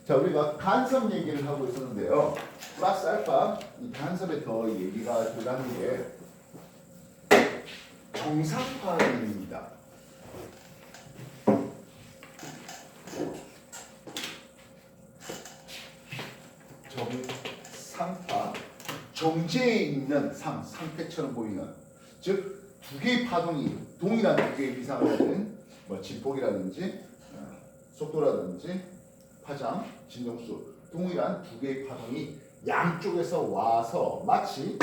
자, 우리가 간섭 얘기를 하고 있었는데요. 플러스 알파, 이 간섭에 더 얘기가 들어가는 게 정상파입니다. 정상파, 정제에 있는 상태처럼 보이는, 즉 두 개의 파동이 동일한 두 개의 이상을 가진 뭐 진폭이라든지 속도라든지 파장, 진동수 동일한 두 개의 파동이 양쪽에서 와서 마치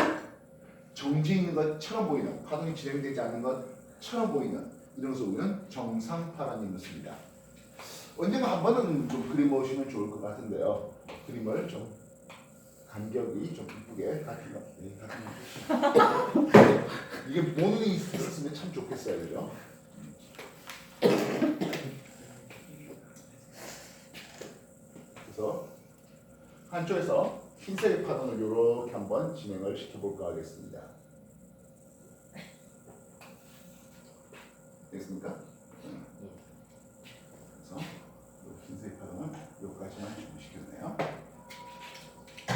정지해 있는 것처럼 보이는, 파동이 진행되지 않는 것처럼 보이는 이런 것을 우리는 정상파라는 것을 씁니다. 언젠가 한 번은 좀 그림 보시면 좋을 것 같은데요. 그림을 좀 간격이 좀 이쁘게 같은 이게 모눈이 있었으면 참 좋겠어요, 그죠? 그래서 한쪽에서 흰색의 파동을 이렇게 한번 진행을 시켜볼까 하겠습니다. 됐습니까? 그래서 흰색 파동을 여기까지만 준비시켰네요.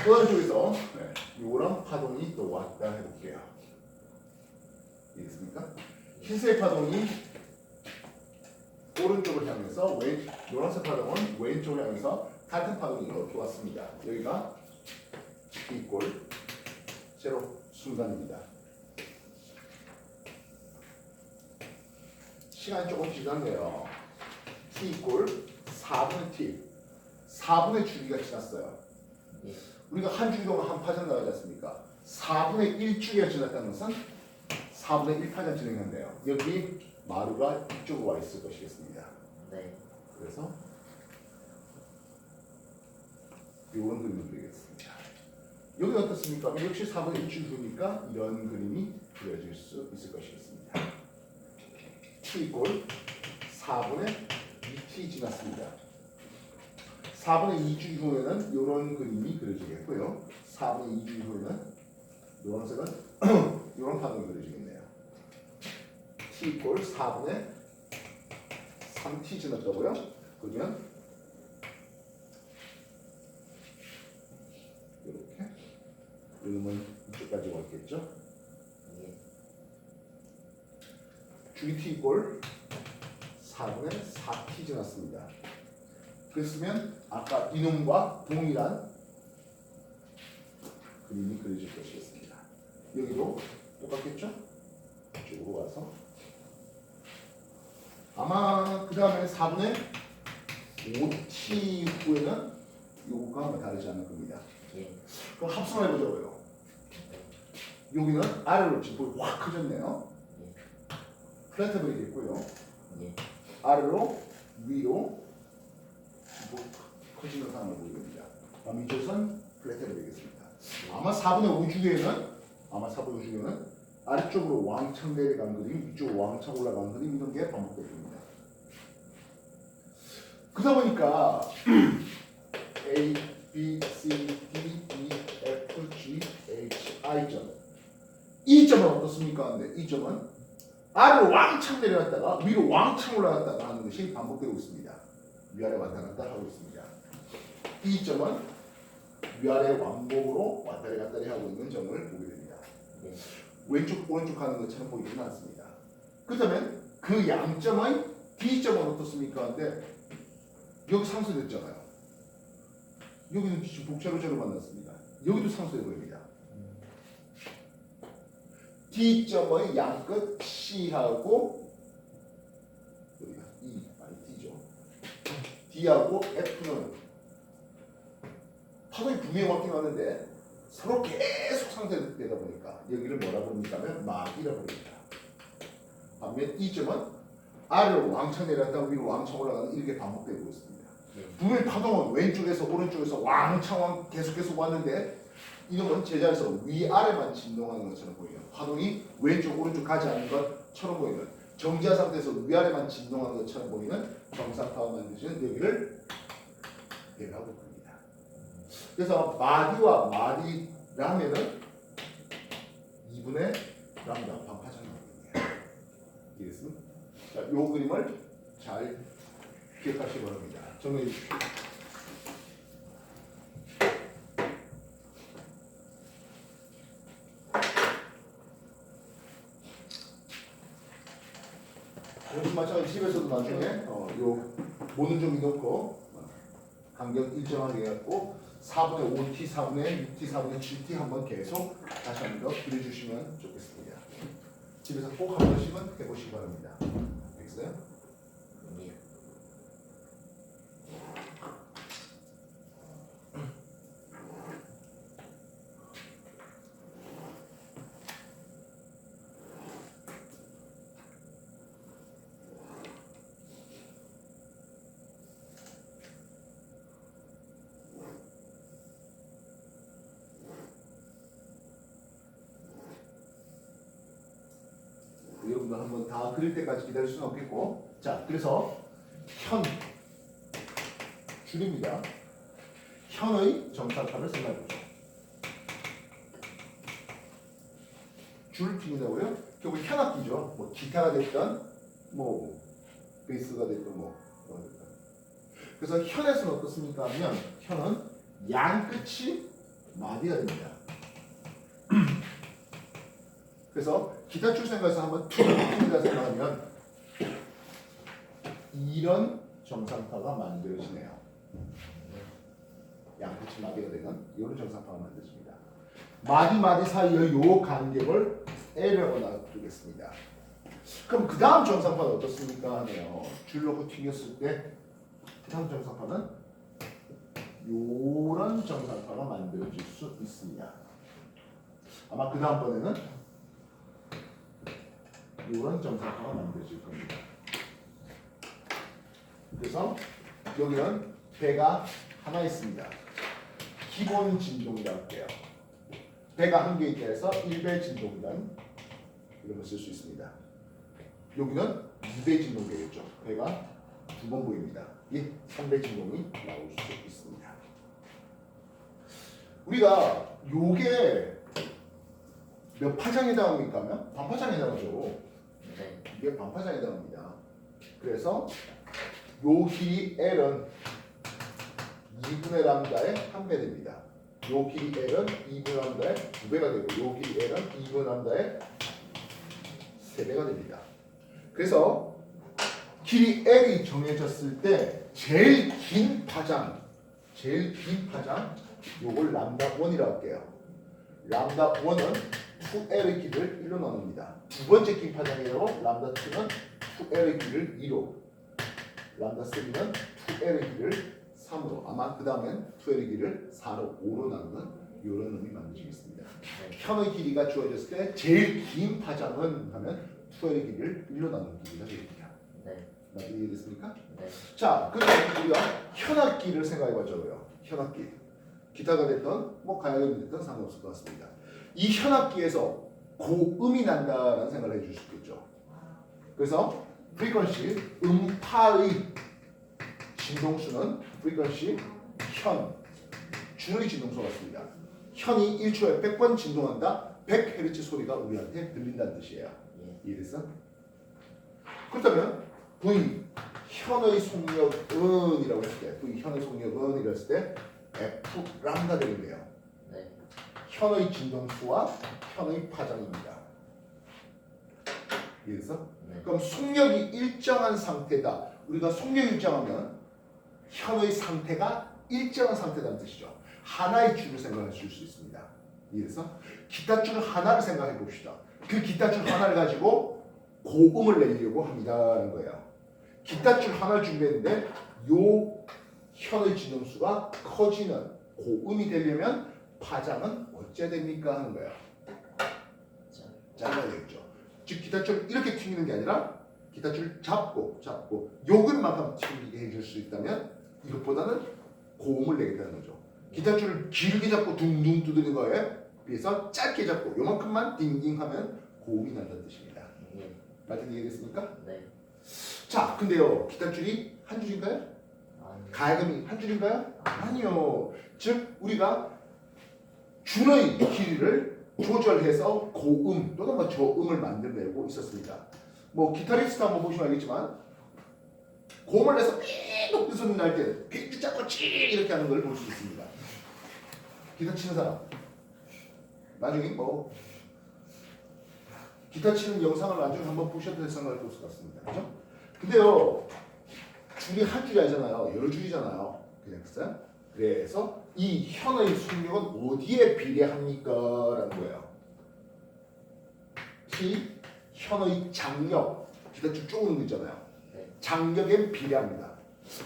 또 한쪽에서 이런 파동이 또 왔다 해볼게요. 이해됐습니까? 흰색 파동이 오른쪽을 향해서 노란색 파동은 왼쪽을 향해서 같은 파동이 이렇게 왔습니다. 여기가 T꼴 제로 순간입니다. 시간이 조금 지났네요. T꼴 4분의 T 4분의 주기가 지났어요. 우리가 한 주기 동안 한 파전 나가지 않습니까? 4분의 1주기가 지났다는 것은 4분의 1파전 진행한대요. 여기 마루가 이쪽으로 와 있을 것이겠습니다. 네. 그래서 이런 그림을 그리겠습니다. 여기 어떻습니까? 역시 4분의 1주기니까 이런 그림이 그려질 수 있을 것이겠습니다. T꼴 4분의 2T 지났습니다. 4분의 2주 후에는 이런 그림이 그려지겠고요. 4분의 2주 후에는 노란색은 이런 파동이 그려지겠네요. T꼴 4분의 3T 지났다고요? 그러면 이렇게 그림은 이쪽까지 왔겠죠? 주기 T꼴 4분의 4T 지났습니다. 그랬으면 아까 이놈과 동일한 그림이 그려질 것이겠습니다. 여기도 똑같겠죠? 이쪽으로 와서 아마 그 다음에 4분의 5t 후에는 요거가 아마 다르지 않을 겁니다. 그럼 합성을 해보자고요. 여기는 아래로 진폭이 확 커졌네요. 플랫해 버리겠고요. 아래로 위로 커지는 상황을 보입니다. 그럼 이쪽은 플랫해 버리겠습니다. 아마 4분의 5주기에는 아래쪽으로 왕창 내려간 그림, 위쪽으로 왕창 올라간 그림 이런 게 반복될 겁니다. 그러다 보니까 A, B, C, D, E, F, G, H, I 점 이 점은 어떻습니까? 근데 이 점은 아래로 왕창 내려갔다가 위로 왕창 올라갔다가 하는 것이 반복되고 있습니다. 위아래 왔다 갔다 하고 있습니다. 이 점은 위아래 왕복으로 왔다리 갔다리 하고 있는 점을 보게 됩니다. 왼쪽 오른쪽 하는 것처럼 보이지는 않습니다. 그렇다면 그 양점의 D점은 어떻습니까? 근데 여기 상쇄됐잖아요. 여기는 지금 복제로제로 만났습니다. 여기도 상쇄돼 보입니다. D점의 양끝 C하고 여기가 E, D죠. D하고 F는 파동이 분명히 왔긴 왔는데 서로 계속 상쇄되다 보니까 여기를 뭐라 부릅니까 하면 막이라 부릅니다. 반면 이 점은 아래로 왕창 내려갔다가 위로 왕창 올라가는 이렇게 반복되고 있습니다. 분명히 파동은 왼쪽에서 오른쪽에서 왕창 계속 왔는데 이놈은 제자리에서 위아래만 진동하는 것처럼 보이는, 파동이 왼쪽 오른쪽 가지 않는 것처럼 보이는, 정지한 상태에서 위아래만 진동하는 것처럼 보이는 정상파가 만드시는 여기를 대하고 있습니다. 그래서 마디와 마디라면은 2분의 람다 반파장입니다. 이해됐습니까? 자, 요 그림을 잘 기억하시기 바랍니다. 정리해 주십시오. 요즘 마찬가지 집에서도 나중에 요 모는 종이 넣고 간격 일정하게 해갖고 4분의 5t, 4분의 6t, 4분의 7t 한번 계속 다시 한 번 더 그려주시면 좋겠습니다. 집에서 꼭 한 번씩은 해보시기 바랍니다. 알겠어요? 예. 여러분들 한번 다 그릴 때까지 기다릴 수는 없겠고, 자, 그래서 현 줄입니다. 현의 정사각을 생각해보죠. 줄 팀이라고요? 결국 현악기죠. 뭐 기타가 됐든, 뭐 베이스가 됐든, 뭐 됐든. 그래서 현에서는 어떻습니까? 하면 현은 양 끝이 마디가 됩니다. 그래서 기타 줄 생각해서 한번 툭툭이다 생각하면 이런 정상파가 만들어지네요. 양끝이 마디가 되는 이런 정상파가 만들어집니다. 마디 사이의 요 간격을 L이라고 놔두겠습니다. 그럼 그 다음 정상파는 어떻습니까? 하네요. 줄 놓고 튕겼을 때 그 다음 정상파는 요런 정상파가 만들어질 수 있습니다. 아마 그 다음번에는 이런 정상파가 만들어질 겁니다. 그래서 여기는 배가 하나 있습니다. 기본 진동이라고 할게요. 배가 한 개 있게 해서 1배 진동이란 이런 걸 쓸 수 있습니다. 여기는 2배 진동 되겠죠. 배가 두 번 보입니다. 예, 3배 진동이 나올 수 있습니다. 우리가 요게 몇 파장에 해당합니까? 하면 반파장에 해당하죠. 네. 이게 반파장에 해당합니다. 그래서 요 길이 L은 2분의 람다의 1배 됩니다. 요 길이 L은 2분의 람다의 2배가 되고 요 길이 L은 2분의 람다의 3배가 됩니다. 그래서 길이 L이 정해졌을 때 제일 긴 파장 요걸 람다 1이라고 할게요. 람다 1은 2L의 길이를 1로 나눕니다. 두 번째 긴 파장이라고 람다 2는 2L의 길이를 2로, 람다 3는 2L의 길이를 3으로, 아마 그 다음엔 2L의 길이를 4로, 5로 나누는 이런 의미 만드시겠습니다. 현의 길이가 주어졌을 때 제일 긴 파장은 하면 2L의 길이를 1로 나누는 길이가 되겠습니다. 네. 이해됐습니까? 네. 자, 그럼 우리가 현악기를 생각해보자고요. 현악기. 기타가 됐든 뭐 가야금이 됐든 상관없을 것 같습니다. 이 현악기에서 고음이 난다라는 생각을 해줄 수 있겠죠. 그래서 프리퀀시, 음파의 진동수는 프리퀀시, 현, 줄의 진동수 같습니다. 현이 1초에 100번 진동한다. 100Hz 소리가 우리한테 들린다는 뜻이에요. 이해됐어? 그렇다면 V, 현의 속력은 이라고 했을 때 V, 현의 속력은 이랬을 때 F 람다 되는데요. 네. 현의 진동수와 현의 파장입니다. 이해됐어? 네. 그럼 속력이 일정한 상태다. 우리가 속력이 일정하면 현의 상태가 일정한 상태라는 뜻이죠. 하나의 줄을 생각할 수 있습니다. 이해됐어? 기타 줄 하나를 생각해 봅시다. 그 기타 줄 하나를 가지고 고음을 내려고 합니다라는 거예요. 기타 줄 하나를 준비했는데 요 현의 진동수가 커지는 고음이 되려면 파장은 어찌해야 됩니까? 하는 거예요. 짧아야 되겠죠. 즉 기타줄을 이렇게 튕기는 게 아니라 기타줄을 잡고 요근만큼 튕기게 해줄 수 있다면 이것보다는 고음을 내겠다는 거죠. 기타줄을 길게 잡고 둥둥 두드리는 거에 비해서 짧게 잡고 요만큼만 띵띵 하면 고음이 난다는 뜻입니다. 예. 맞은 이해됐습니까? 네. 자, 근데요 기타줄이 한 줄인가요? 아니. 가야금이 한 줄인가요? 아니요. 즉 우리가 줄의 길이를 조절해서 고음 또는 뭐 저음을 만들어내고 있었습니다. 뭐 기타리스트 한번 보시면 알겠지만 고음을 내서 삐 높은 소리 날 때 삐 잡고 치 이렇게 하는 걸 볼 수 있습니다. 기타 치는 사람 나중에 뭐 기타 치는 영상을 나중에 한번 보셔도 될 생각을 볼 수 같습니다. 그죠? 근데요, 줄이 한 줄이 아니잖아요. 여러 줄이잖아요. 그죠? 그래서 이 현의 속력은 어디에 비례합니까? 라는 거예요. P, 현의 장력. 기타 쭉 쪼그는 거 있잖아요. 네. 장력에 비례합니다.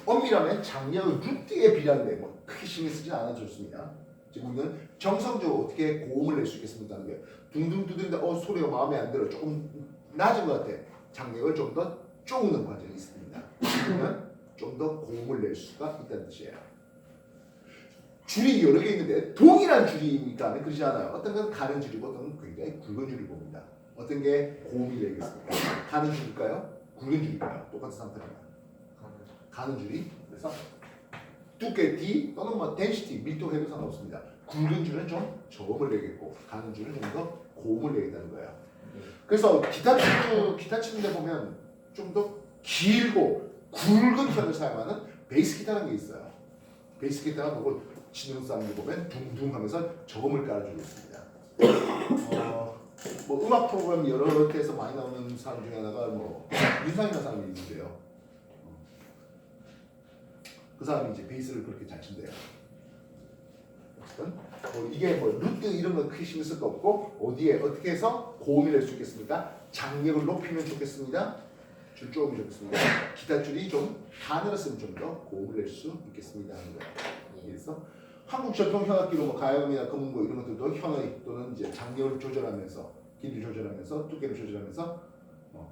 엄밀하면 장력의 루트에 비례하는데 뭐 크게 신경 쓰지 않아도 좋습니다. 지금 우리는 정성적으로 어떻게 고음을 낼 수 있겠습니까? 하는 게 둥둥 두드린다. 소리가 마음에 안 들어. 조금 낮은 것 같아. 장력을 좀 더 쪼는 과정이 있습니다. 그러면 좀 더 고음을 낼 수가 있다는 뜻이에요. 줄이 여러 개 있는데 동일한 줄이니까 그러지 않아요. 어떤 건 가는 줄이고 어떤 건 굉장히 굵은 줄을 봅니다. 어떤 게 고음이 되겠습니까? 가는 줄일까요? 굵은 줄일까요? 똑같은 상태입니다. 가는 줄이 그래서 두께 D 또는 뭐 density 밀도해도 상관없습니다. 굵은 줄은 좀 저음을 내겠고 가는 줄은 좀 더 고음을 내겠다는 거예요. 그래서 기타 치는 데 보면 좀 더 길고 굵은 편을 사용하는 베이스 기타라는 게 있어요. 베이스 기타가 그걸 치는 사람들 보면 둥둥 하면서 저음을 깔아주고 있습니다. 뭐 음악 프로그램 여러 개에서 많이 나오는 사람 중에 하나가 뭐 윤상이라는 사람이 있는데요. 그 사람이 이제 베이스를 그렇게 잘 친대요. 어쨌든 이게 뭐 루트 이런 거 크게 신경 쓸 거 없고 어디에 어떻게 해서 고음이 낼 수 있겠습니까? 장력을 높이면 좋겠습니다. 줄 조음이 좋겠습니다. 기타 줄이 좀 가늘었으면 좀 더 고음을 낼 수 있겠습니다 하는 거예요. 그래서 한국 전통 현악기로 뭐 가야금이나 금은고 이런 것들도 현의 또는 이제 장력을 조절하면서 길이를 조절하면서 두께를 조절하면서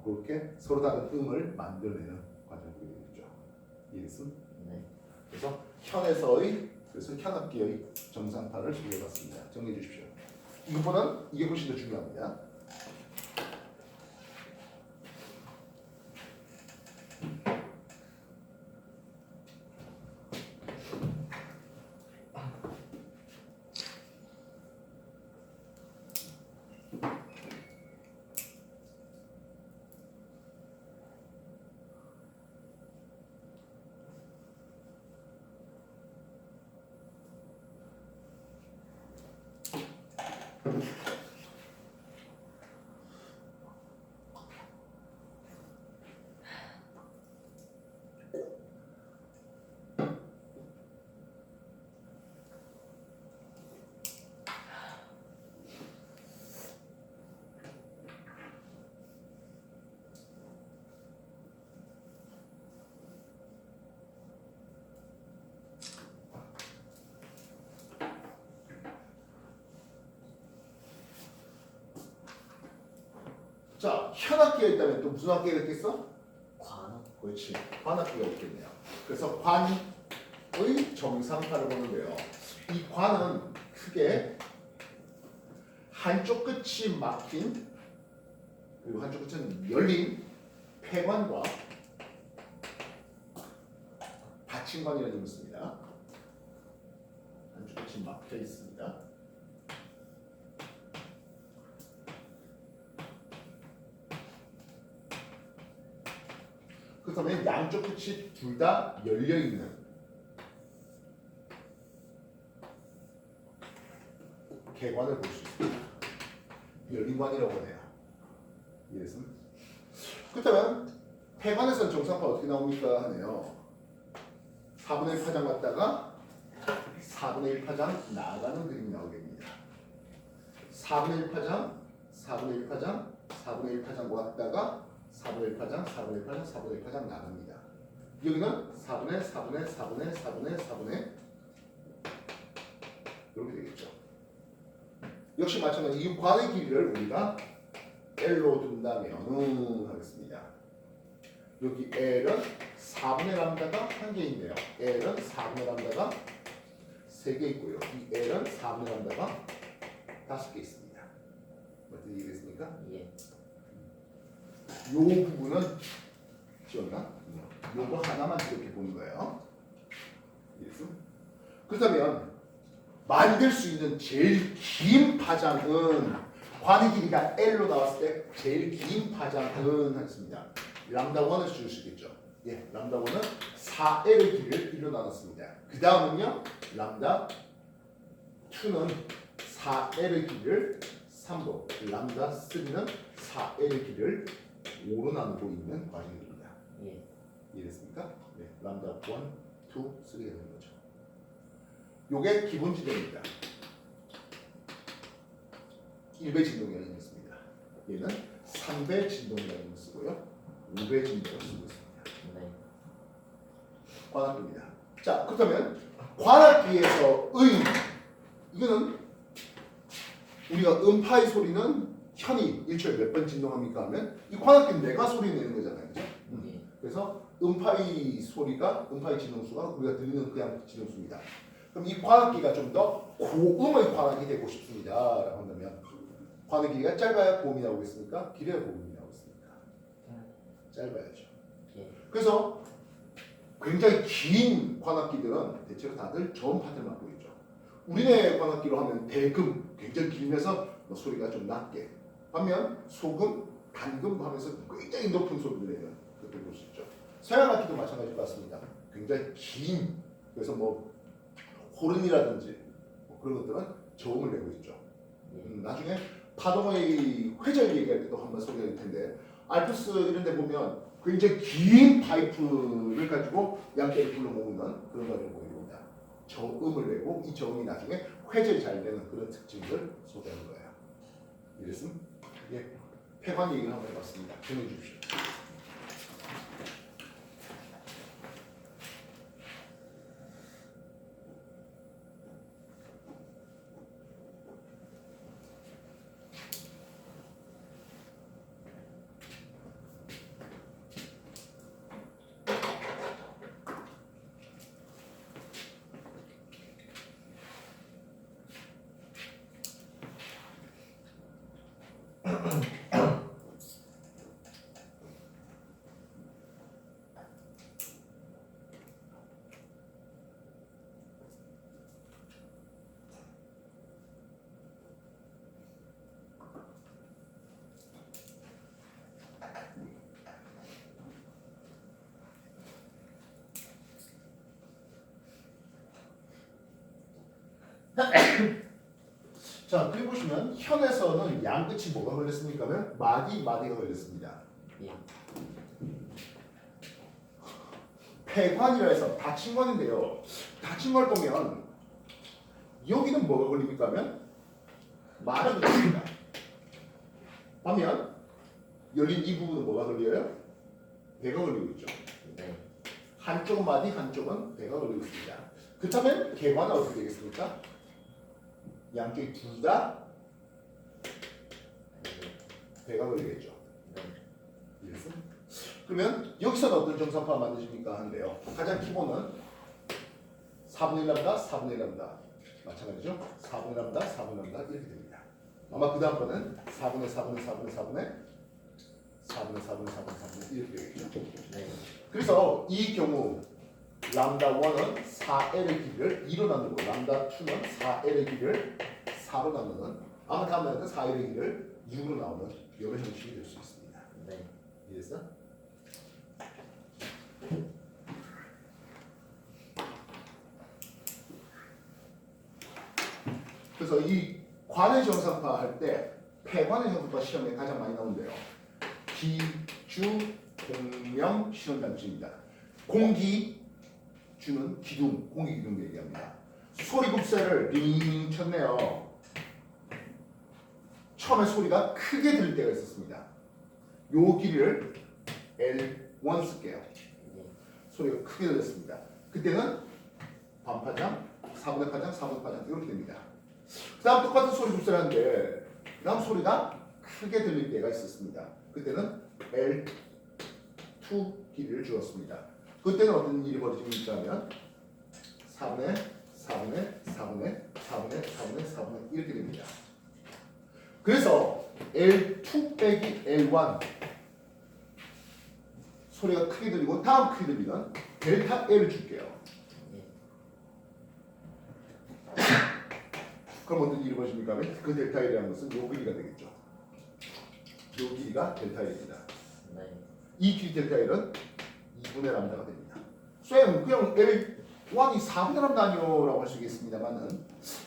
그렇게 서로 다른 음을 만들어내는 과정이 되겠죠. 이해됐습니까? 네. 그래서 현에서의 그래서 현악기의 정상파를 소개해봤습니다. 정리해 주십시오. 이거보다는 이게 훨씬 더 중요합니다. 자, 현악기가 있다면 또 무슨 악기가 있겠어? 관음. 그렇지. 관악기가 있겠네요. 그래서 관의 정상파를 보는데요. 이 관은 크게 한쪽 끝이 막힌 그리고 한쪽 끝은 열린 폐관과 닫힌 관이라는 의미를 씁니다. 한쪽 끝이 막혀 있습니다. 그다음에 양쪽 끝이 둘 다 열려 있는 개관을 볼 수 있습니다. 열린 관이라고 해요. 이해됐습니까? 그렇다면 폐관에서는 정상파 어떻게 나옵니까 하네요. 4분의 1 파장 왔다가 4분의 1 파장 나가는 그림이 나오게 됩니다. 4분의 1 파장, 4분의 1 파장, 4분의 1 파장 왔다가 4분의 1 파장, 4분의 1 파장, 4분의 1 파장 나갑니다. 여기는 4분의 4분의 4분의 4분의 4분의 이렇게 되겠죠. 역시 마찬가지 이 관의 길이를 우리가 L로 둔다면 하겠습니다. 여기 L은 4분의 람다가 한 개 있네요. L은 4분의 람다가 3개 있고요. 이 L은 4분의 람다가 5개 있습니다. 어떻게 이해됐습니까? 예. 요 부분은 지웠나? 요거 하나만 이렇게 보는 거예요. 그렇다면 만들 수 있는 제일 긴 파장은 관의 길이가 L로 나왔을 때 제일 긴 파장은 하겠습니다. 람다 1을 줄 수 있겠죠. 예, 람다 1은 4L의 길이를 1로 나눴습니다. 그 다음은요, 람다 2는 4L의 길이를 3로, 람다 3는 4L의 길이를 5로 나누고 있는 과정입니다. 예. 이해됐습니까? 네. 람다 1, 2, 3가 되는 거죠. 요게 기본 진동입니다. 1배 진동이라는 걸 씁니다. 얘는 3배 진동이라는 걸 쓰고요. 5배 진동을 쓰고 있습니다. 네. 관악기입니다. 자, 그렇다면 관악기에서의 이거는 우리가 음파의 소리는 현이 1초에 몇 번 진동합니까 하면 이 관악기는 내가 소리 내는 거잖아요. 그죠? 예. 그래서 음파의 소리가 음파의 진동수가 우리가 들리는 그냥 진동수입니다. 그럼 이 관악기가 좀 더 고음의 관악이 되고 싶습니다라고 한다면 관의 길이가 짧아야 고음이 나오겠습니까? 길어야 고음이 나오겠습니까? 짧아야죠. 예. 그래서 굉장히 긴 관악기들은 대체로 다들 저음 파트를 맡고 있죠. 우리네 관악기로 하면 대금 굉장히 길면서 뭐 소리가 좀 낮게 반면 소금, 단금 하면서 굉장히 높은 소리를 내는 것들 볼 수 있죠. 서양 악기도 마찬가지일 것 같습니다. 굉장히 긴 그래서 뭐 호른이라든지 뭐 그런 것들은 저음을 내고 있죠. 나중에 파동의 회절 얘기할 때도 한번 소개할 텐데 알프스 이런 데 보면 굉장히 긴 파이프를 가지고 양떼를 불러 모으는 그런 과정을 보게 됩니다. 저음을 내고 이 저음이 나중에 회절이 잘 되는 그런 특징을 소개하는 거예요. 이랬음? 예. 폐관 얘기를 한번 해봤습니다. 정해 주십시오. 자, 그리고 보시면 현에서는 양 끝이 뭐가 걸렸습니까? 하면 마디가 걸렸습니다. 예. 폐관이라 해서 닫힌 관인데요. 닫힌 걸 보면 여기는 뭐가 걸립니까? 하면 마가 걸립니다. 반면 열린 이 부분은 뭐가 걸려요? 배가 걸리고 있죠. 네. 한쪽은 마디, 한쪽은 배가 걸리고 있습니다. 그렇다면 개관은 어떻게 되겠습니까? 양쪽이 둘 다 배가 걸리겠죠. 네. 이해했어? 그러면 여기서는 어떤 정사파 만드십니까? 하는데요. 가장 기본은 4분의 1 람다, 4분의 1 람다. 마찬가지죠? 4분의 람다, 4분의 람다 이렇게 됩니다. 아마 그 다음 거는 4분의 4분의 4분의 4분의 4분의 4분의 4분의 4분의 이렇게 되겠죠. 네. 그래서 이 경우 람다 1은 4L의 길이를 2로 나누고 람다 2는 4L의 길이를 4로 나누는 아마 다음에는 4L의 길이를 6으로 나오는 여러 형식이 될 수 있습니다. 네. 이해했어? 그래서 이 관의 정상파 할 때 폐관의 정상파 시험에 가장 많이 나오는데요. 기주 공명 실현단지입니다. 공기 주는 기둥, 공기 기둥 얘기합니다. 소리급세를 링 쳤네요. 처음에 소리가 크게 들릴 때가 있었습니다. 요 길이를 L1 쓸게요. 예. 소리가 크게 들렸습니다. 그때는 반파장, 4분의 파장, 4분의 파장 이렇게 됩니다. 그 다음 똑같은 소리 급세를 하는데 그 다음 소리가 크게 들릴 때가 있었습니다. 그때는 L2 길이를 주었습니다. 그때는 어떤 일이 벌어집니까 하면 4분의 4분의 4분의 4분의 4분의 4분의 이렇게 됩니다. 그래서 L2 빼기 L1 소리가 크게 들리고 다음 크게 들리는 델타 L을 줄게요. 예. 그럼 어떤 일이 벌어집니까 하면 그 델타 L이라는 것은 요 길이가 되겠죠. 요 길이가 델타 L입니다. 네. 이 길이 델타 L은 2분의 람다가 됩니다. 쌤 그냥 L1이 4분의 람다 아니요라고 할 수 있겠습니다만은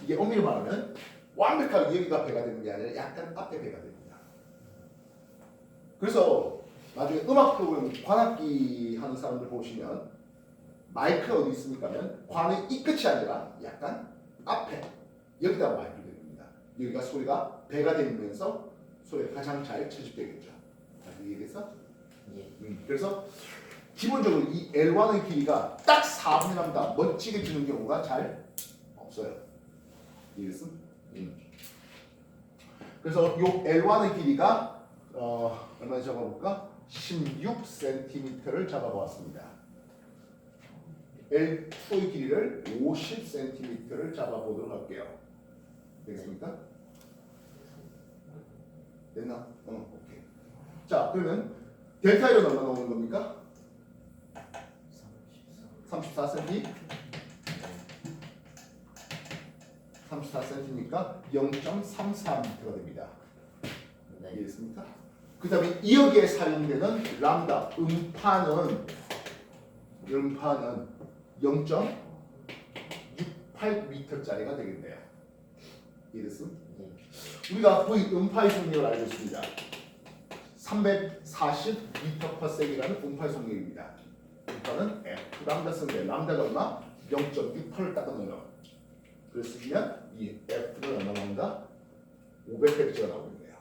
이게 엄밀히 말하면 완벽하게 여기가 배가 되는 게 아니라 약간 앞에 배가 됩니다. 그래서 나중에 음악 프로그램 관악기 하는 사람들 보시면 마이크가 어디 있습니까 하면 관의 이 끝이 아니라 약간 앞에 여기다 마이크를 대립니다. 여기가 소리가 배가 되면서 소리가 가장 잘 채집되겠죠. 이해돼서? 예. 그래서 기본적으로 이 L1의 길이가 딱 4분의 lambda 멋지게 주는 경우가 잘 없어요. 이해됐어? 그래서 요 L1의 길이가 얼마 잡아볼까? 16cm를 잡아보았습니다. L2의 길이를 50cm를 잡아보도록 할게요. 되겠습니까? 됐나? 오케이. 자, 그러면 델타 L은 얼마 나오는 겁니까? 34cm? 34cm니까 0.34m가 됩니다. 네. 이해됐습니까? 그 다음에 2억에 사용되는 람다 음파는 0.68m짜리가 되겠네요. 이해됐습니까? 예. 우리가 거의 음파의 속력을 알고 있습니다. 340m/s이라는 음파의 속력입니다. 음파는 F 람다 쓰는데 람다가 얼마? 0.68을 딱 넣어요. 그랬으면 이 F는 얼마 나온다? 500Hz가 나오고 있네요.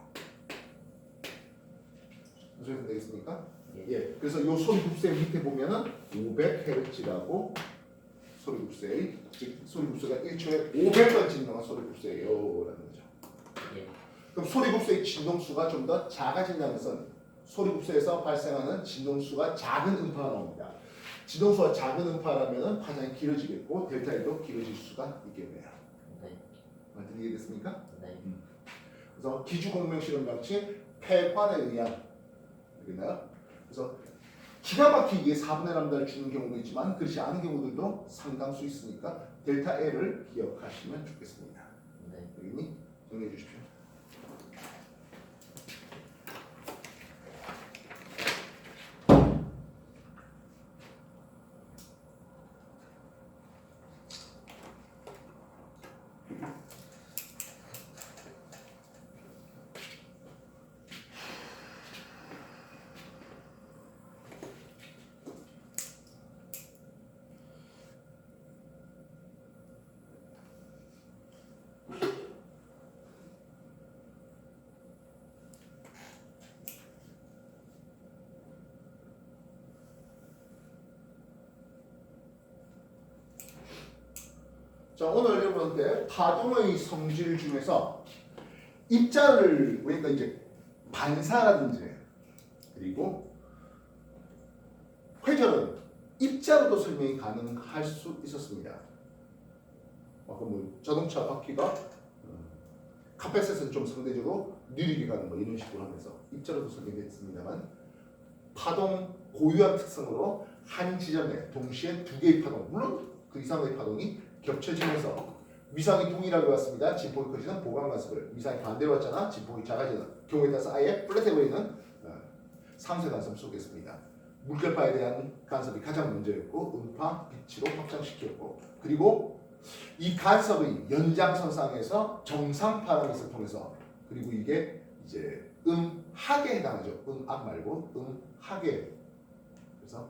무슨 소리 되겠습니까? 예. 그래서 이 소리 흡수의 밑에 보면은 500Hz라고 소리 흡수의 즉 소리 흡수가 1초에 500번 진동한 소리 흡수예요라는 거죠. 예. 그럼 소리 흡수의 진동수가 좀 더 작아진다는 것은 소리 흡수에서 발생하는 진동수가 작은 음파가 나옵니다. 진동수가 작은 음파라면은 파장이 길어지겠고 델타 L도 길어질 수가 있겠네요. 네. 완전히 이해됐습니까? 네. 그래서 기주공명 실험 장치 폐관에 의한 되겠나요? 그래서 기가 막히게 4분의 lambda를 주는 경우도 있지만 그렇지 않은 경우들도 상당수 있으니까 델타 L을 기억하시면 좋겠습니다. 네. 여기니 정리해 주십시오. 자, 오늘 여러분한테 파동의 성질 중에서 입자를 그러니까 이제 반사라든지 그리고 회전은 입자로도 설명이 가능할 수 있었습니다. 아까 뭐 자동차 바퀴가 카펫에서는 좀 상대적으로 느리게 가는 거 이런 식으로 하면서 입자로도 설명됐습니다만 파동 고유한 특성으로 한 지점에 동시에 두 개의 파동 물론 그 이상의 파동이 겹쳐지면서 위상이 동일하게 왔습니다. 진폭이 커지는 보강 간섭을 위상이 반대로 왔잖아. 진폭이 작아지는 경우에 따라서 아예 플랫해버리는 상쇄 간섭을 쏘겠습니다. 물결파에 대한 간섭이 가장 먼저였고 음파, 빛으로 확장시켰고 그리고 이 간섭의 연장선상에서 정상파라는 것을 통해서 그리고 이게 이제 음학에 해당하죠. 음악 말고 음학에 그래서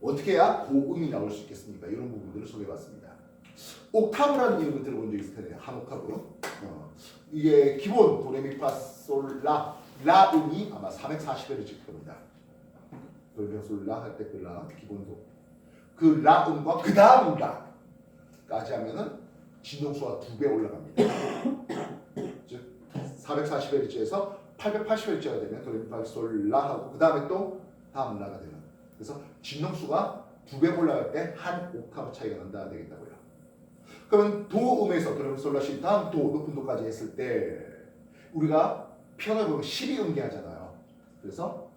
어떻게 해야 고음이 나올 수 있겠습니까? 이런 부분들을 소개해봤습니다. 옥타브라는 이름을 들어본 적 있을 텐데 한 옥타브 이게 기본 도레미파솔라 라 음이 아마 440Hz일 겁니다. 도레미파솔라 할 때 그 라 기본도 그 라 음과 그 다음 라까지 하면은 진동수가 2배 올라갑니다. 즉 440Hz에서 880Hz가 되면 도레미파솔라 하고 그 다음에 또 다음 라가 되는 그래서 진동수가 2배 올라갈 때 한 옥타브 차이가 난다 되겠다고요. 그러면 도음에서 도레미솔라시 다음 도 높은 도까지 했을 때 우리가 피아노 보면 12음계 하잖아요. 그래서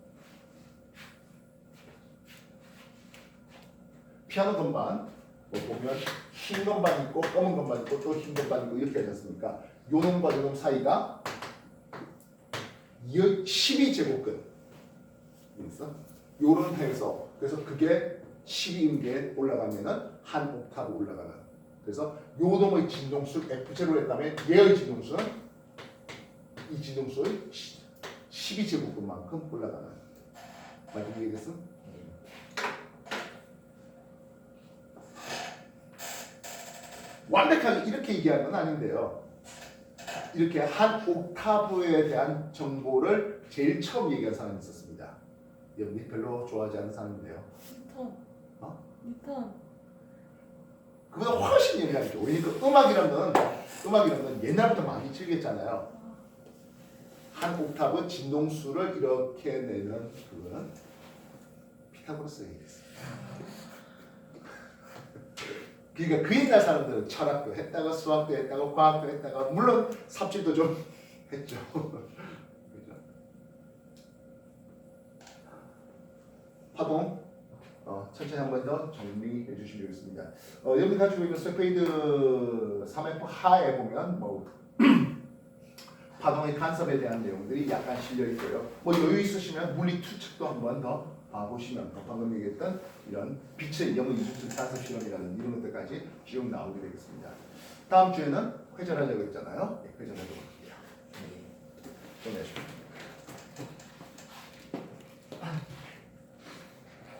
피아노 건반 뭐 보면 흰 건반 있고 검은 건반 있고 또 흰 건반 있고 이렇게 하지 않습니까? 요 놈과 요 놈 사이가 12제곱근 있어? 요런 해서 그래서 그게 12음계에 올라가면은 한 옥타브 올라가는 그래서 요 놈의 진동수 F0를 했다면 얘의 진동수는 이 진동수의 12제곱근만큼 올라가는 맞은 얘기겠어? 완벽하게 이렇게 얘기하는 건 아닌데요. 이렇게 한 옥타브에 대한 정보를 제일 처음 얘기한 사람이 있었습니다. 여러분이 별로 좋아하지 않는 사람인데요. 뉴턴. 어? 뉴턴. 그보다 훨씬 옛날이죠. 왜냐면 음악이라는 건 옛날부터 많이 즐겼잖아요. 한 옥타브 진동수를 이렇게 내는 그거는 피타고라스가 얘기했어요. 그러니까 그 옛날 사람들은 철학도 했다가 수학도 했다가 과학도 했다가 물론 삽질도 좀 했죠. 그죠? 파동 천천히 한 번 더 정리해 주시면 되겠습니다. 여기 가지고 있는 셀페이드 3F 하에 보면 뭐 파동의 간섭에 대한 내용들이 약간 실려 있고요. 뭐 여유 있으시면 물리 투척도 한 번 더 봐보시면 방금 얘기했던 이런 빛의 영의 이중성 간섭 실험이라는 이런 것들까지 쭉 나오게 되겠습니다. 다음 주에는 회전하려고 했잖아요. 네, 회전하도록 할게요. 좀 내십시오.